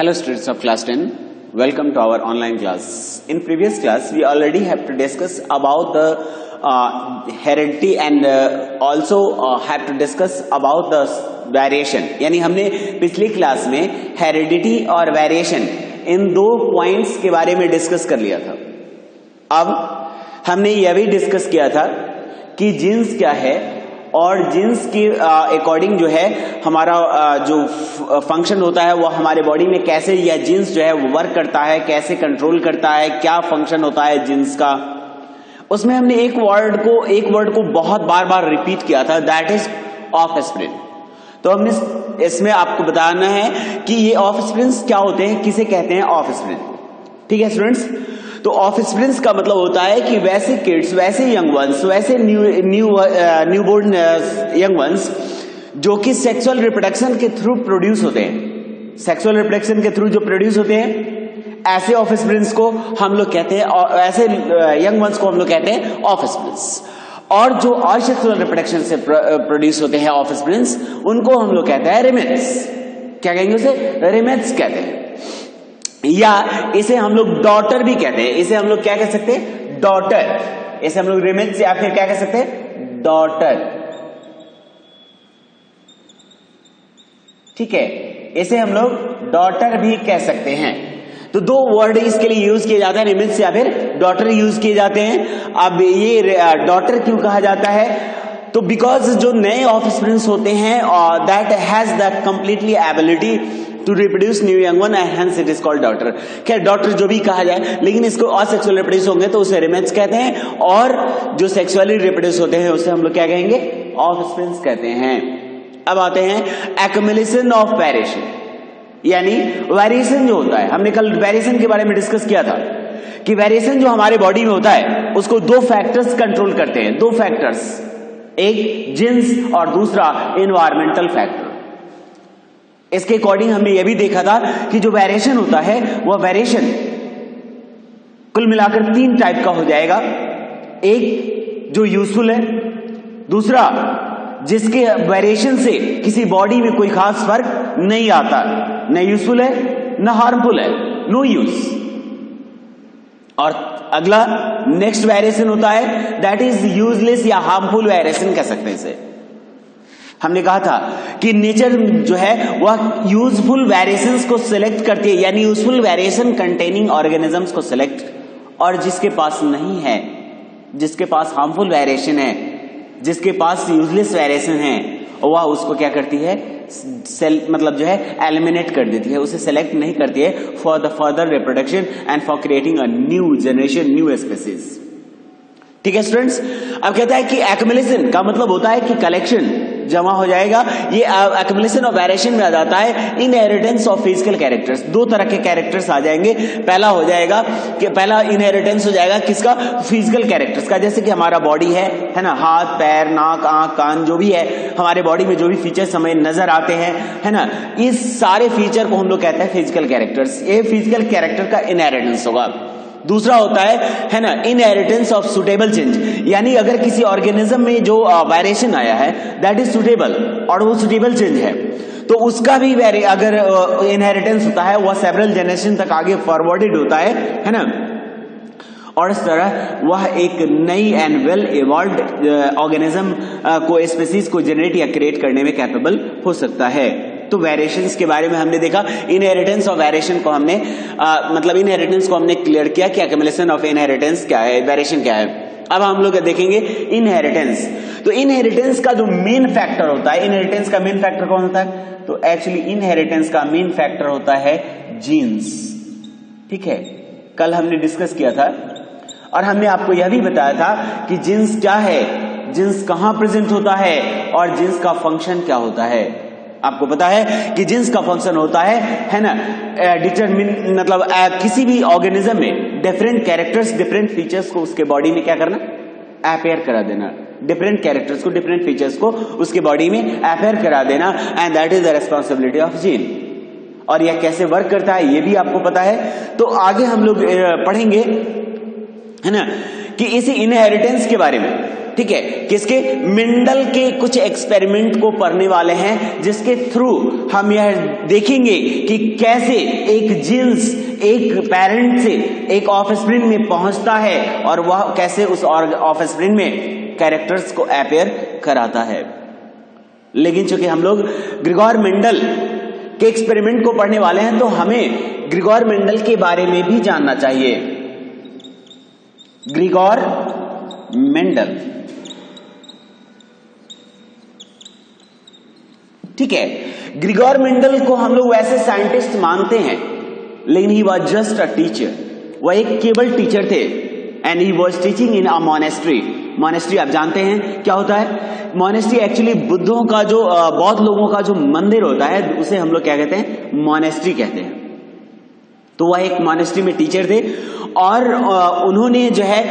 Hello students of class 10, welcome to our online class. In previous class, we already have to discuss about the heredity and also have to discuss about the variation. यानी हमने पिछली class में heredity और variation in दो points के बारे में discuss कर लिया था. अब हमने यह भी डिस्कस किया था कि जीन्स क्या है और जीन्स के अकॉर्डिंग जो है हमारा जो फंक्शन होता है वो हमारे बॉडी में कैसे या जीन्स जो है वो वर्क करता है, कैसे कंट्रोल करता है, क्या फंक्शन होता है जीन्स का. उसमें हमने एक वर्ड को बहुत बार बार रिपीट किया था, दैट इज ऑफस्प्रिंग. तो हमने इसमें आपको बताना है कि ये ऑफस्प्रिंग्स क्या होते हैं, किसे कहते हैं ऑफस्प्रिंग. ठीक है स्टूडेंट्स. तो ऑफस्प्रिंग्स का मतलब होता है कि वैसे किड्स, वैसे यंग वंस, वैसे न्यूबॉर्न यंग वंस जो कि सेक्सुअल रिप्रोडक्शन के थ्रू प्रोड्यूस होते हैं, सेक्सुअल रिप्रोडक्शन के थ्रू जो प्रोड्यूस होते हैं, ऐसे ऑफस्प्रिंग्स को हम लोग कहते हैं, और ऐसे यंग वंस को हम लोग कहते हैं ऑफस्प्रिंग्स. और जो असेक्सुअल रिप्रोडक्शन से प्रोड्यूस होते हैं ऑफस्प्रिंग्स, उनको हम लोग कहते हैं रिमेट्स. क्या कहेंगे उसे? रिमेट्स कहते हैं, या इसे हम लोग डॉटर भी कहते हैं. इसे हम लोग क्या कह सकते हैं? डॉटर. इसे हम लोग रिमेट्स या फिर क्या कह सकते हैं? डॉटर. ठीक है, इसे हम लोग डॉटर भी कह सकते हैं. तो दो वर्ड इसके लिए यूज किए जाते हैं, रिमेट्स या फिर डॉटर यूज किए जाते हैं. अब ये डॉटर क्यों कहा जाता है? तो बिकॉज जो नए ऑफस्प्रिंग्स होते हैं that has the completely ability to reproduce new young one, hence it is called daughter. क्या डॉटर जो भी कहा जाए, लेकिन इसको असेक्सुअल रिप्रोड्यूस होंगे तो उसे रिमेट्स कहते हैं, और जो सेक्सुअली रिप्रोड्यूस होते हैं उसे हम लोग क्या कहेंगे? ऑफस्प्रिंग्स कहते हैं. अब आते हैं एक्युमुलेशन ऑफ वेरिएशन, यानी वेरिएशन जो होता है. हमने कल वेरिएशन के बारे में डिस्कस किया था कि वेरिएशन जो हमारे बॉडी में होता है उसको दो फैक्टर्स कंट्रोल करते हैं. दो फैक्टर्स, एक जीन्स और दूसरा एनवायरमेंटल फैक्टर. इसके अकॉर्डिंग हमने यह भी देखा था कि जो वेरिएशन होता है वह वेरिएशन कुल मिलाकर तीन टाइप का हो जाएगा. एक जो यूजफुल है, दूसरा जिसके वेरिएशन से किसी बॉडी में कोई खास फर्क नहीं आता, न यूजफुल है न हार्मफुल है, नो यूज. और अगला नेक्स्ट वेरिएशन होता है दैट इज यूजलेस या हार्मफुल वेरिएशन कह सकते हैं इसे. हमने कहा था कि नेचर जो है वह यूजफुल वेरिएशंस को सिलेक्ट करती है, यानी यूजफुल वेरिएशन कंटेनिंग ऑर्गेनिजम्स को सिलेक्ट, और जिसके पास नहीं है, जिसके पास हार्मफुल वेरिएशन है, जिसके पास यूजलेस वेरिएशन है, वह उसको क्या करती है? मतलब जो है एलिमिनेट कर देती है, उसे सेलेक्ट नहीं करती है for the further reproduction and for creating a new generation, new species. ठीक है स्टूडेंट्स. अब कहता है कि एक्युमुलेशन का मतलब होता है कि कलेक्शन, जमा हो जाएगा. ये एक्युमुलेशन ऑफ वेरिएशन में आ जाता है इनहेरिटेंस ऑफ फिजिकल कैरेक्टर्स. दो तरह के कैरेक्टर्स आ जाएंगे. पहला हो जाएगा कि पहला इनहेरिटेंस हो जाएगा किसका? फिजिकल कैरेक्टर्स का. जैसे कि हमारा बॉडी है ना, हाथ पैर नाक आंख कान जो भी है हमारे बॉडी में, जो भी फीचर्स हमें नजर आते हैं, है ना, इस सारे फीचर को हम लोग कहते हैं फिजिकल कैरेक्टर्स. ये फिजिकल कैरेक्टर का इनहेरिटेंस होगा. दूसरा होता है ना, इनहेरिटेंस ऑफ सुटेबल चेंज, यानी अगर किसी ऑर्गेनिज्म में जो वेरिएशन आया है दैट इज सुटेबल और वो सुटेबल चेंज है, तो उसका भी अगर इनहेरिटेंस होता है वह सेवरल जनरेशन तक आगे फॉरवर्डेड होता है ना, और इस तरह वह एक नई एंड वेल इवॉल्व्ड ऑर्गेनिज्म को, स्पीसीज को जनरेट या क्रिएट करने में कैपेबल हो सकता है. तो वेरिएशंस के बारे में हमने देखा. इनहेरिटेंस ऑफ वेरिएशन को हमने मतलब इनहेरिटेंस को हमने क्लियर किया कि एक्युमुलेशन ऑफ इनहेरिटेंस क्या है, वेरिएशन क्या है. अब हम लोग देखेंगे इनहेरिटेंस. तो इनहेरिटेंस का जो मेन फैक्टर होता है, इनहेरिटेंस का मेन फैक्टर कौन होता है? तो एक्चुअली इनहेरिटेंस का मेन फैक्टर होता है जीन्स. ठीक है, कल हमने डिस्कस किया था और हमने आपको यह भी बताया था कि जीन्स क्या है, जीन्स कहां प्रेजेंट होता है और जीन्स का फंक्शन क्या होता है. आपको पता है कि जीन्स का फंक्शन होता है ना, डिटरमिन, मतलब किसी भी ऑर्गेनिज्म में डिफरेंट कैरेक्टर्स, डिफरेंट फीचर्स को उसके बॉडी में क्या करना? अपेयर करा देना. डिफरेंट कैरेक्टर्स को, डिफरेंट फीचर्स को उसके बॉडी में अपेयर करा देना, and that is the responsibility of gene. और यह कैसे वर्क करता है ये भी आपको पता है. तो आगे हम लोग पढ़ेंगे, है ना, कि इसी इनहेरिटेंस के बारे में. ठीक है, किसके? मेंडल के कुछ एक्सपेरिमेंट को पढ़ने वाले हैं, जिसके थ्रू हम यह देखेंगे कि कैसे एक जीन्स एक पेरेंट से एक ऑफस्प्रिंग में पहुंचता है और वह कैसे उस ऑफस्प्रिंग में कैरेक्टर्स को अपीयर कराता है। लेकिन चूंकि हम लोग ग्रिगोर मेंडल के एक्सपेरिमेंट को पढ़ने वाले हैं, तो हमें ग्रिगोर मेंडल के बारे में भी जानना चाहिए। ग्रिगोर मेंडल, ठीक है, ग्रिगोर मेंडल को हम लोग वैसे साइंटिस्ट मानते हैं, लेकिन he was just a teacher. वह एक केवल टीचर थे and he was teaching in a monastery. Monastery आप जानते हैं क्या होता है? मोनेस्ट्री एक्चुअली बुद्धों का जो बौद्ध लोगों का जो मंदिर होता है, उसे हम लोग क्या कहते हैं? मोनेस्ट्री कहते हैं। तो वह एक मोनेस्ट्री में टीचर थे और उन्होंने जो है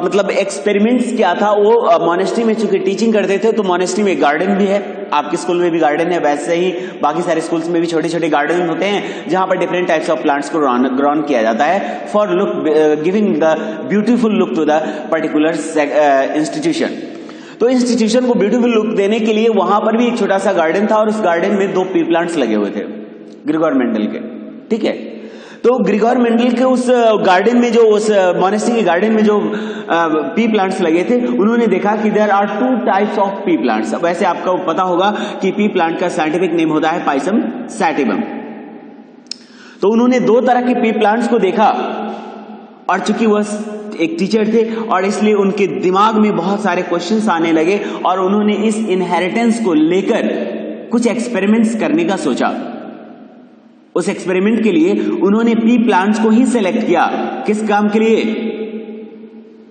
मतलब एक्सपेरिमेंट्स किया था। वो मोनेस्ट्री में चूंकि टीचिंग करते थे, तो मोनेस्ट्री में गार्डन भी है, आपके स्कूल में भी गार्डन है, वैसे ही बाकी सारे स्कूल्स में भी छोटे छोटे गार्डन होते हैं, जहां पर डिफरेंट टाइप्स ऑफ प्लांट्स को ग्रोन किया जाता है for look giving the beautiful look to the particular institution. तो इंस्टीट्यूशन को ब्यूटीफुल लुक देने के लिए वहां पर भी एक छोटा सा गार्डन था और उस गार्डन में 2 पी प्लांट्स लगे हुए थे ग्रिगोर मेंडल के, ठीक है। तो ग्रिगोर मेंडल के उस गार्डन में, जो उस मोनेस्ट्री के गार्डन में जो पी प्लांट्स लगे थे, उन्होंने देखा कि there are 2 types of pea plants. वैसे आपको पता होगा कि पी प्लांट का साइंटिफिक नेम होता है पाइसम सैटिवम। तो उन्होंने 2 तरह के पी प्लांट्स को देखा और चूंकि वह एक टीचर थे और इसलिए उनके दिमाग में बहुत सारे क्वेश्चंस आने लगे और उन्होंने इस इनहेरिटेंस को लेकर कुछ एक्सपेरिमेंट्स करने का सोचा। उस एक्सपेरिमेंट के लिए उन्होंने पी प्लांट्स को ही सेलेक्ट किया। किस काम के लिए?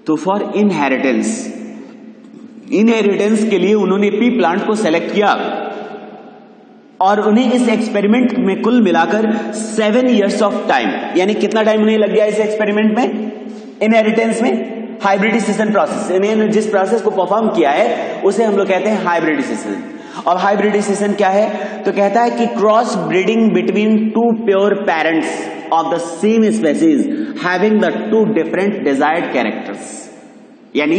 तो फॉर इनहेरिटेंस। इनहेरिटेंस के लिए उन्होंने पी प्लांट को सेलेक्ट किया और उन्हें इस एक्सपेरिमेंट में कुल मिलाकर 7 इयर्स ऑफ टाइम, यानी कितना टाइम उन्हें लग गया इस एक्सपेरिमेंट में? इनहेरिटेंस में हाइब्रिडाइजेशन प्रोसेस, इन्हें जिस प्रोसेस को परफॉर्म किया है उसे हम लोग कहते हैं हाइब्रिडाइजेशन। और हाइब्रिडाइजेशन क्या है? तो कहता है कि cross breeding between 2 pure parents of the same species having the 2 different desired characters, यानी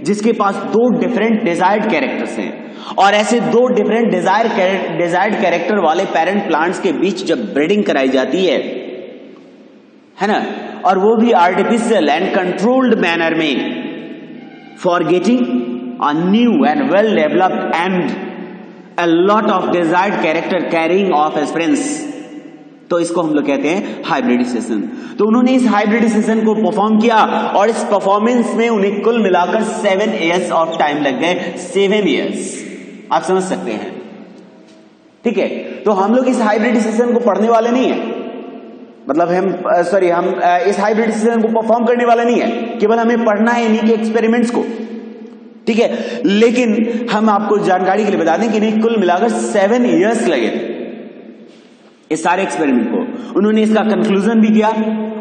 जिसके पास 2 डिफरेंट डिजायर्ड कैरेक्टर्स हैं और ऐसे 2 डिफरेंट डिजायर्ड कैरेक्टर वाले पेरेंट प्लांट्स के बीच जब ब्रीडिंग कराई जाती है ना, और वो भी आर्टिफिशियल एंड कंट्रोल्ड मैनर में, for getting a new and well developed and a lot of desired character carrying of offsprings, तो इसको हम लोग कहते हैं हाइब्रिडाइजेशन। तो उन्होंने इस हाइब्रिडाइजेशन को परफॉर्म किया और इस परफॉर्मेंस में उन्हें कुल मिलाकर 7 इयर्स ऑफ टाइम लग गए। 7 इयर्स, आप समझ सकते हैं, ठीक है। तो हम लोग इस हाइब्रिडाइजेशन को पढ़ने वाले नहीं है, मतलब हम इस हाइब्रिडाइजेशन को परफॉर्म करने वाले नहीं है, केवल हमें पढ़ना है इन्हीं के एक्सपेरिमेंट्स को, ठीक है। लेकिन हम आपको जानकारी के लिए बता दें कि इन्हें कुल मिलाकर 7 इयर्स लगे थे इस सारे एक्सपेरिमेंट को। उन्होंने इसका कंक्लूजन भी किया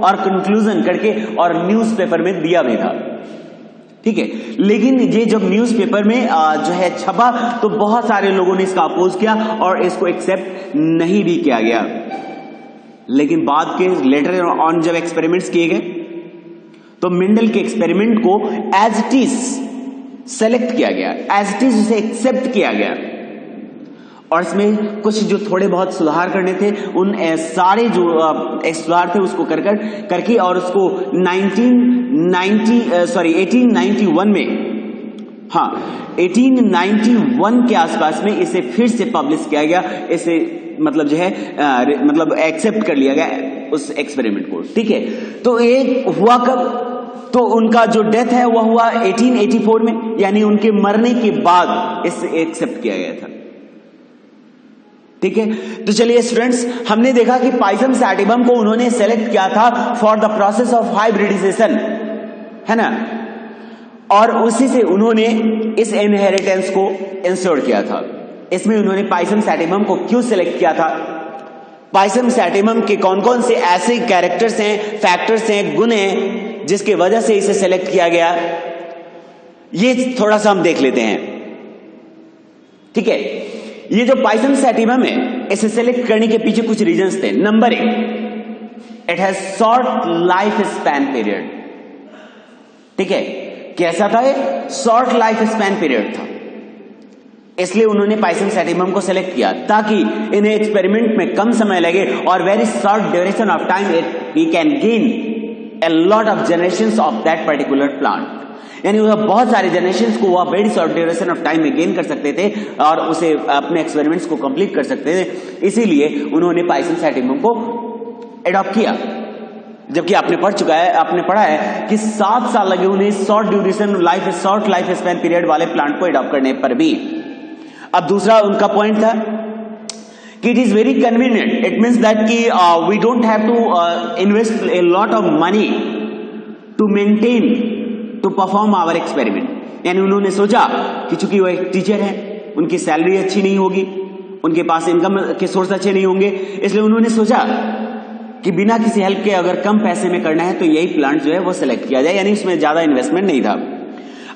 और कंक्लूजन करके और न्यूज़पेपर में दिया भी था, ठीक है। लेकिन ये जब न्यूज़पेपर में जो है छपा, तो बहुत सारे लोगों ने इसका अपोज किया और इसको एक्सेप्ट नहीं भी किया गया। लेकिन बाद के लेटर ऑन जब एक्सपेरिमेंट्स किए गए, तो मेंडल के एक्सपेरिमेंट को एज इट इज सेलेक्ट किया गया, एज इट इज उसे एक्सेप्ट किया गया और इसमें कुछ जो थोड़े बहुत सुधार करने थे, उन सारे जो सुधार थे उसको करके और उसको 1891 में, हाँ 1891 के आसपास में इसे फिर से पब्लिश किया गया। इसे मतलब जो है मतलब एक्सेप्ट कर लिया गया उस एक्सपेरिमेंट को, ठीक है। तो एक हुआ कब? तो उनका जो डेथ है वह हुआ 1884 में, यानी उनके मरने के बाद इसे एक्सेप्ट किया गया था, ठीक है। तो चलिए स्टूडेंट्स, हमने देखा कि पाइसम सैटिवम को उन्होंने सेलेक्ट किया था for the process of hybridization, है ना, और उसी से उन्होंने इस इनहेरिटेंस को इंश्योर किया था। इसमें उन्होंने पाइसम सैटिवम को क्यों सेलेक्ट किया था, पाइसम सैटिवम के कौन कौन से ऐसे कैरेक्टर्स हैं, फैक्टर्स हैं, गुण हैं जिसकी वजह से इसे सेलेक्ट किया गया, ये थोड़ा सा हम देख लेते हैं, ठीक है। ये जो पाइसम सैटिवम है, इसे सेलेक्ट करने के पीछे कुछ रीजंस थे। Number 1, it has short life span period, ठीक है। कैसा था, एक शॉर्ट लाइफ स्पैन पीरियड था, इसलिए उन्होंने पाइसियम सैटिवम को सेलेक्ट किया ताकि इन्हें एक्सपेरिमेंट में कम समय लगे और very short duration of time we can gain a lot of generations of that particular plant. यानी वह बहुत सारे जनरेशंस को वह very short duration of time में गेन कर सकते थे और उसे अपने एक्सपेरिमेंट्स को कंप्लीट कर सकते थे। इसीलिए उन्होंने पाइसियम सैटिवम को एडॉप्ट किया। जबकि आपने पढ़ा है कि 7 साल लगे उन्हें शॉर्ट लाइफ स्पैन पीरियड वाले प्लांट को एडॉप्ट करने पर भी। अब दूसरा उनका पॉइंट था कि it is very convenient, it means that कि we don't have to invest a lot of money to maintain to perform our experiment. यानी उन्होंने सोचा कि चूंकि वो एक टीचर है, उनकी सैलरी अच्छी नहीं होगी, उनके पास इनकम के सोर्स अच्छे नहीं होंगे, इसलिए उन्होंने सोचा कि बिना किसी हेल्प के अगर कम पैसे में करना है तो यही प्लांट जो है वो सिलेक्ट किया जाए, यानी उसमें ज्यादा इन्वेस्टमेंट नहीं था।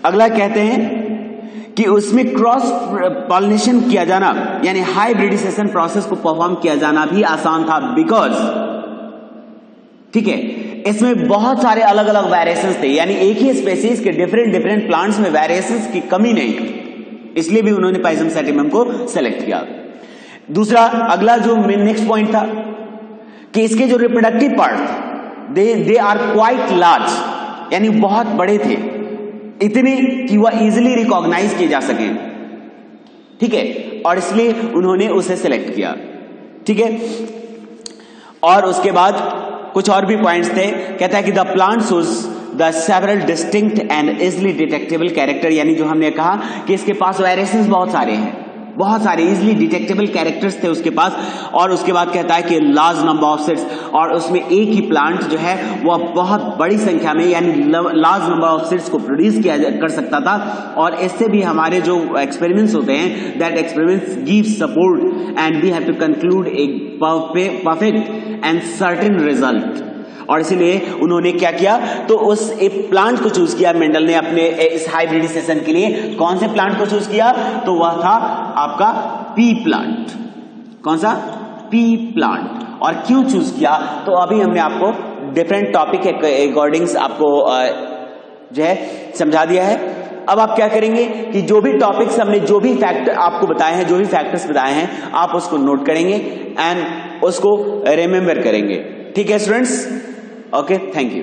अगला कहते हैं कि उसमें क्रॉस पॉलिनेशन किया जाना यानी हाइब्रिडाइजेशन प्रोसेस को परफॉर्म किया जाना भी आसान था, बिकॉज ठीक है इसमें बहुत सारे अलग अलग वेरिएशंस थे, यानी एक ही स्पेसीज के डिफरेंट प्लांट्स में वेरिएशंस की कमी नहीं थी, इसलिए भी उन्होंने पाइसियम सैटिवम को सेलेक्ट किया। दूसरा अगला जो नेक्स्ट पॉइंट था कि इसके जो reproductive part they are quite large, यानी बहुत बड़े थे, इतने कि वह इजिली रिकॉग्नाइज किए जा सके, ठीक है, और इसलिए उन्होंने उसे सेलेक्ट किया, ठीक है। और उसके बाद कुछ और भी पॉइंट्स थे, कहता है कि the plant shows the several distinct and easily detectable character, यानी जो हमने कहा कि इसके पास वेरिएशंस बहुत सारे हैं, बहुत सारे इजिली डिटेक्टेबल कैरेक्टर्स थे उसके पास। और उसके बाद कहता है कि लार्ज नंबर ऑफ सीड्स, और उसमें एक ही प्लांट जो है वह बहुत बड़ी संख्या में यानी लार्ज नंबर ऑफ सीड्स को प्रोड्यूस कर सकता था। और इससे भी हमारे जो एक्सपेरिमेंट्स होते हैं that experiments give support and we have to conclude a perfect and certain result. और इसीलिए उन्होंने क्या किया, तो उस एक प्लांट को चूज किया मेंडल ने अपने इस हाइब्रिडाइजेशन के लिए। कौन से प्लांट को चूज किया, तो वह था आपका पी प्लांट। कौन सा, पी प्लांट। और क्यों चूज किया, तो अभी हमने आपको डिफरेंट टॉपिक के अकॉर्डिंग्स आपको जो है समझा दिया है। अब आप क्या करेंगे कि जो भी टॉपिक्स हमने, जो भी फैक्ट आपको बताए हैं, जो भी फैक्टर्स बताए हैं, आप उसको नोट करेंगे एंड उसको रिमेंबर करेंगे, ठीक है स्टूडेंट्स। Okay, thank you.